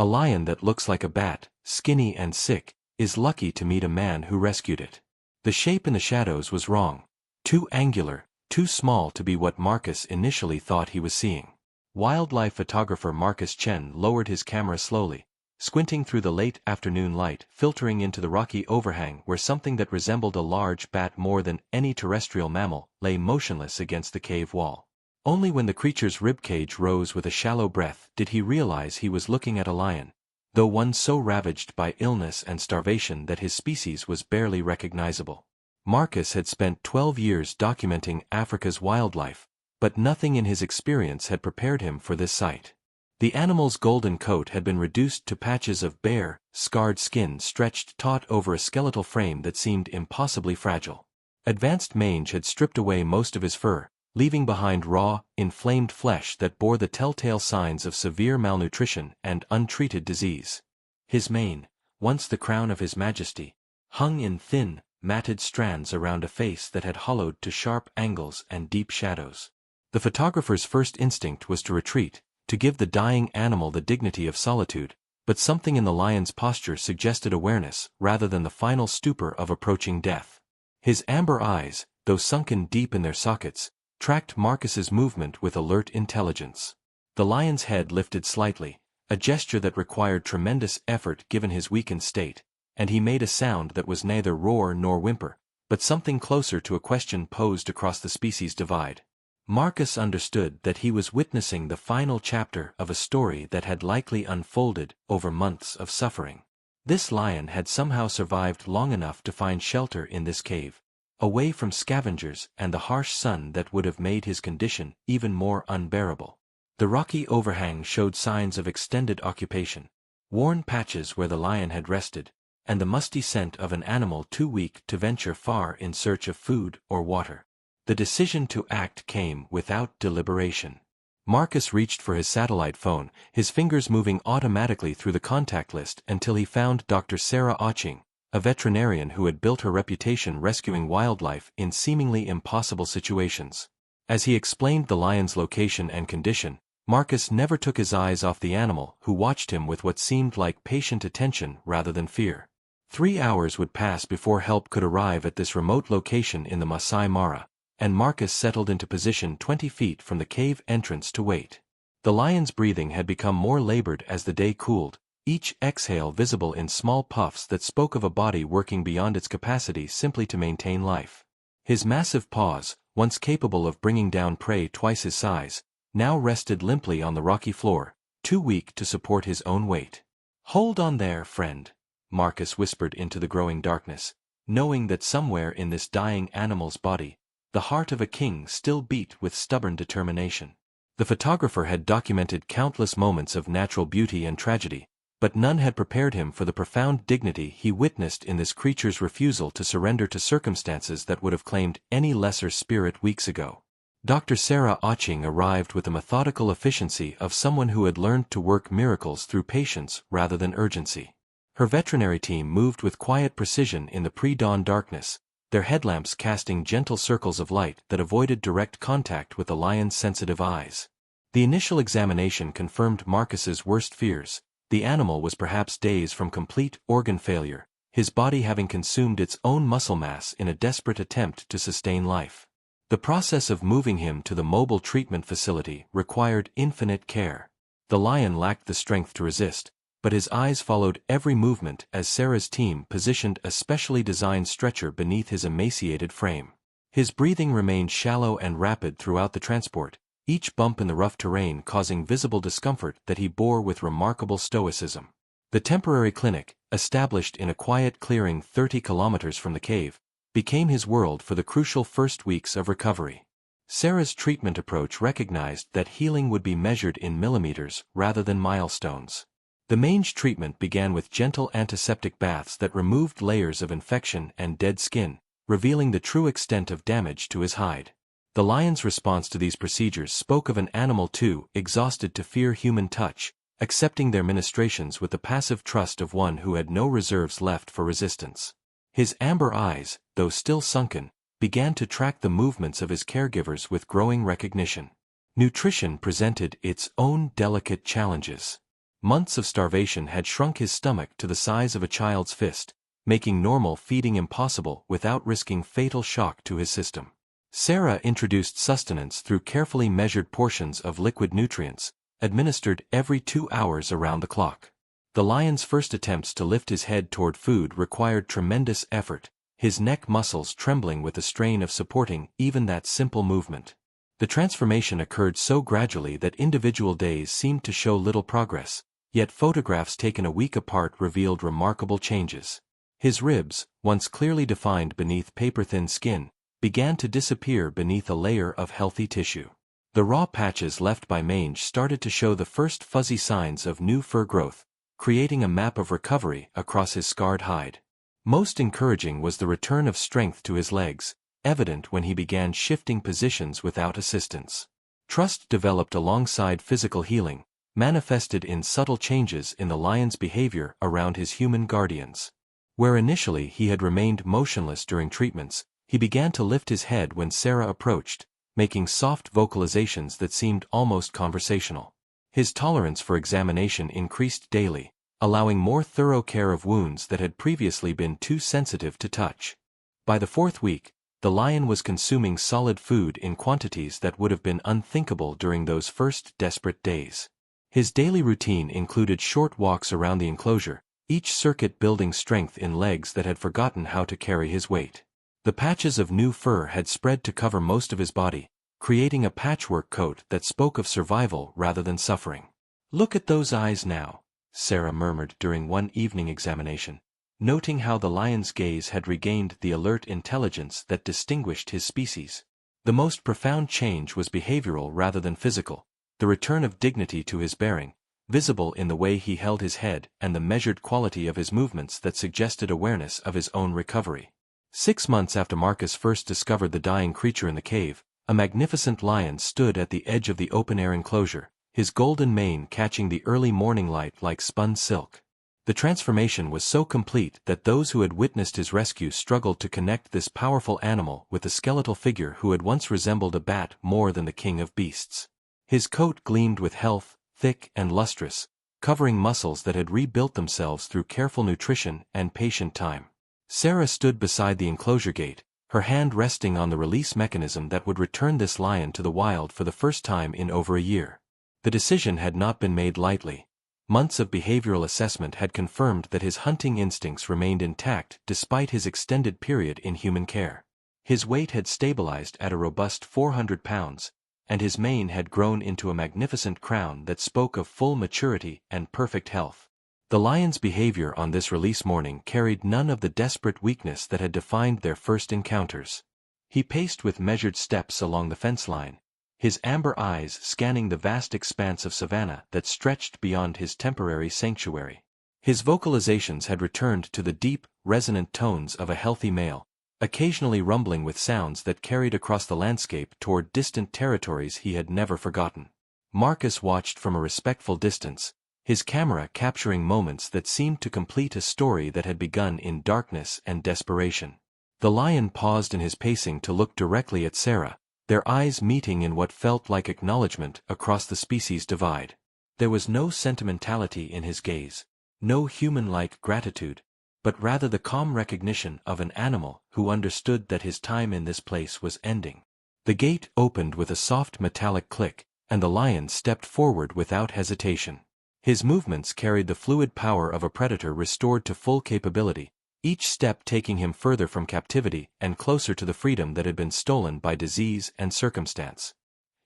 A lion that looks like a bat, skinny and sick, is lucky to meet a man who rescued it. The shape in the shadows was wrong. Too angular, too small to be what Marcus initially thought he was seeing. Wildlife photographer Marcus Chen lowered his camera slowly, squinting through the late afternoon light filtering into the rocky overhang where something that resembled a large bat more than any terrestrial mammal lay motionless against the cave wall. Only when the creature's ribcage rose with a shallow breath did he realize he was looking at a lion, though one so ravaged by illness and starvation that his species was barely recognizable. Marcus had spent 12 years documenting Africa's wildlife, but nothing in his experience had prepared him for this sight. The animal's golden coat had been reduced to patches of bare, scarred skin stretched taut over a skeletal frame that seemed impossibly fragile. Advanced mange had stripped away most of his fur, leaving behind raw, inflamed flesh that bore the telltale signs of severe malnutrition and untreated disease. His mane, once the crown of his majesty, hung in thin, matted strands around a face that had hollowed to sharp angles and deep shadows. The photographer's first instinct was to retreat, to give the dying animal the dignity of solitude, but something in the lion's posture suggested awareness rather than the final stupor of approaching death. His amber eyes, though sunken deep in their sockets, tracked Marcus's movement with alert intelligence. The lion's head lifted slightly, a gesture that required tremendous effort given his weakened state, and he made a sound that was neither roar nor whimper, but something closer to a question posed across the species divide. Marcus understood that he was witnessing the final chapter of a story that had likely unfolded over months of suffering. This lion had somehow survived long enough to find shelter in this cave, away from scavengers and the harsh sun that would have made his condition even more unbearable. The rocky overhang showed signs of extended occupation, worn patches where the lion had rested, and the musty scent of an animal too weak to venture far in search of food or water. The decision to act came without deliberation. Marcus reached for his satellite phone, his fingers moving automatically through the contact list until he found Dr. Sarah Oching, a veterinarian who had built her reputation rescuing wildlife in seemingly impossible situations. As he explained the lion's location and condition, Marcus never took his eyes off the animal, who watched him with what seemed like patient attention rather than fear. 3 hours would pass before help could arrive at this remote location in the Masai Mara, and Marcus settled into position 20 feet from the cave entrance to wait. The lion's breathing had become more labored as the day cooled, each exhale visible in small puffs that spoke of a body working beyond its capacity simply to maintain life. His massive paws, once capable of bringing down prey twice his size, now rested limply on the rocky floor, too weak to support his own weight. "Hold on there, friend," Marcus whispered into the growing darkness, knowing that somewhere in this dying animal's body, the heart of a king still beat with stubborn determination. The photographer had documented countless moments of natural beauty and tragedy, but none had prepared him for the profound dignity he witnessed in this creature's refusal to surrender to circumstances that would have claimed any lesser spirit weeks ago. Dr. Sarah Oching arrived with the methodical efficiency of someone who had learned to work miracles through patience rather than urgency. Her veterinary team moved with quiet precision in the pre-dawn darkness, their headlamps casting gentle circles of light that avoided direct contact with the lion's sensitive eyes. The initial examination confirmed Marcus's worst fears. The animal was perhaps days from complete organ failure, his body having consumed its own muscle mass in a desperate attempt to sustain life. The process of moving him to the mobile treatment facility required infinite care. The lion lacked the strength to resist, but his eyes followed every movement as Sarah's team positioned a specially designed stretcher beneath his emaciated frame. His breathing remained shallow and rapid throughout the transport, each bump in the rough terrain causing visible discomfort that he bore with remarkable stoicism. The temporary clinic, established in a quiet clearing 30 kilometers from the cave, became his world for the crucial first weeks of recovery. Sarah's treatment approach recognized that healing would be measured in millimeters rather than milestones. The mange treatment began with gentle antiseptic baths that removed layers of infection and dead skin, revealing the true extent of damage to his hide. The lion's response to these procedures spoke of an animal too exhausted to fear human touch, accepting their ministrations with the passive trust of one who had no reserves left for resistance. His amber eyes, though still sunken, began to track the movements of his caregivers with growing recognition. Nutrition presented its own delicate challenges. Months of starvation had shrunk his stomach to the size of a child's fist, making normal feeding impossible without risking fatal shock to his system. Sarah introduced sustenance through carefully measured portions of liquid nutrients, administered every 2 hours around the clock. The lion's first attempts to lift his head toward food required tremendous effort, his neck muscles trembling with the strain of supporting even that simple movement. The transformation occurred so gradually that individual days seemed to show little progress, yet photographs taken a week apart revealed remarkable changes. His ribs, once clearly defined beneath paper-thin skin, began to disappear beneath a layer of healthy tissue. The raw patches left by mange started to show the first fuzzy signs of new fur growth, creating a map of recovery across his scarred hide. Most encouraging was the return of strength to his legs, evident when he began shifting positions without assistance. Trust developed alongside physical healing, manifested in subtle changes in the lion's behavior around his human guardians. Where initially he had remained motionless during treatments, he began to lift his head when Sarah approached, making soft vocalizations that seemed almost conversational. His tolerance for examination increased daily, allowing more thorough care of wounds that had previously been too sensitive to touch. By the 4th week, the lion was consuming solid food in quantities that would have been unthinkable during those first desperate days. His daily routine included short walks around the enclosure, each circuit building strength in legs that had forgotten how to carry his weight. The patches of new fur had spread to cover most of his body, creating a patchwork coat that spoke of survival rather than suffering. "Look at those eyes now," Sarah murmured during one evening examination, noting how the lion's gaze had regained the alert intelligence that distinguished his species. The most profound change was behavioral rather than physical, the return of dignity to his bearing, visible in the way he held his head and the measured quality of his movements that suggested awareness of his own recovery. 6 months after Marcus first discovered the dying creature in the cave, a magnificent lion stood at the edge of the open-air enclosure, his golden mane catching the early morning light like spun silk. The transformation was so complete that those who had witnessed his rescue struggled to connect this powerful animal with the skeletal figure who had once resembled a bat more than the king of beasts. His coat gleamed with health, thick and lustrous, covering muscles that had rebuilt themselves through careful nutrition and patient time. Sarah stood beside the enclosure gate, her hand resting on the release mechanism that would return this lion to the wild for the first time in over a year. The decision had not been made lightly. Months of behavioral assessment had confirmed that his hunting instincts remained intact despite his extended period in human care. His weight had stabilized at a robust 400 pounds, and his mane had grown into a magnificent crown that spoke of full maturity and perfect health. The lion's behavior on this release morning carried none of the desperate weakness that had defined their first encounters. He paced with measured steps along the fence line, his amber eyes scanning the vast expanse of savanna that stretched beyond his temporary sanctuary. His vocalizations had returned to the deep, resonant tones of a healthy male, occasionally rumbling with sounds that carried across the landscape toward distant territories he had never forgotten. Marcus watched from a respectful distance, his camera capturing moments that seemed to complete a story that had begun in darkness and desperation. The lion paused in his pacing to look directly at Sarah, their eyes meeting in what felt like acknowledgement across the species divide. There was no sentimentality in his gaze, no human-like gratitude, but rather the calm recognition of an animal who understood that his time in this place was ending. The gate opened with a soft metallic click, and the lion stepped forward without hesitation. His movements carried the fluid power of a predator restored to full capability, each step taking him further from captivity and closer to the freedom that had been stolen by disease and circumstance.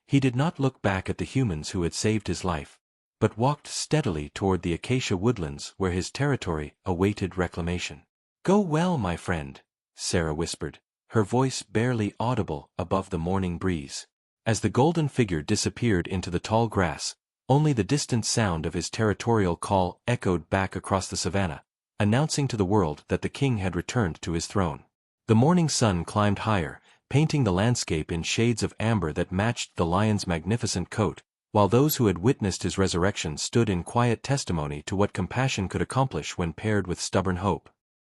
He did not look back at the humans who had saved his life, but walked steadily toward the acacia woodlands where his territory awaited reclamation. "Go well, my friend," Sarah whispered, her voice barely audible above the morning breeze. As the golden figure disappeared into the tall grass, only the distant sound of his territorial call echoed back across the savanna, announcing to the world that the king had returned to his throne. The morning sun climbed higher, painting the landscape in shades of amber that matched the lion's magnificent coat, while those who had witnessed his resurrection stood in quiet testimony to what compassion could accomplish when paired with stubborn hope.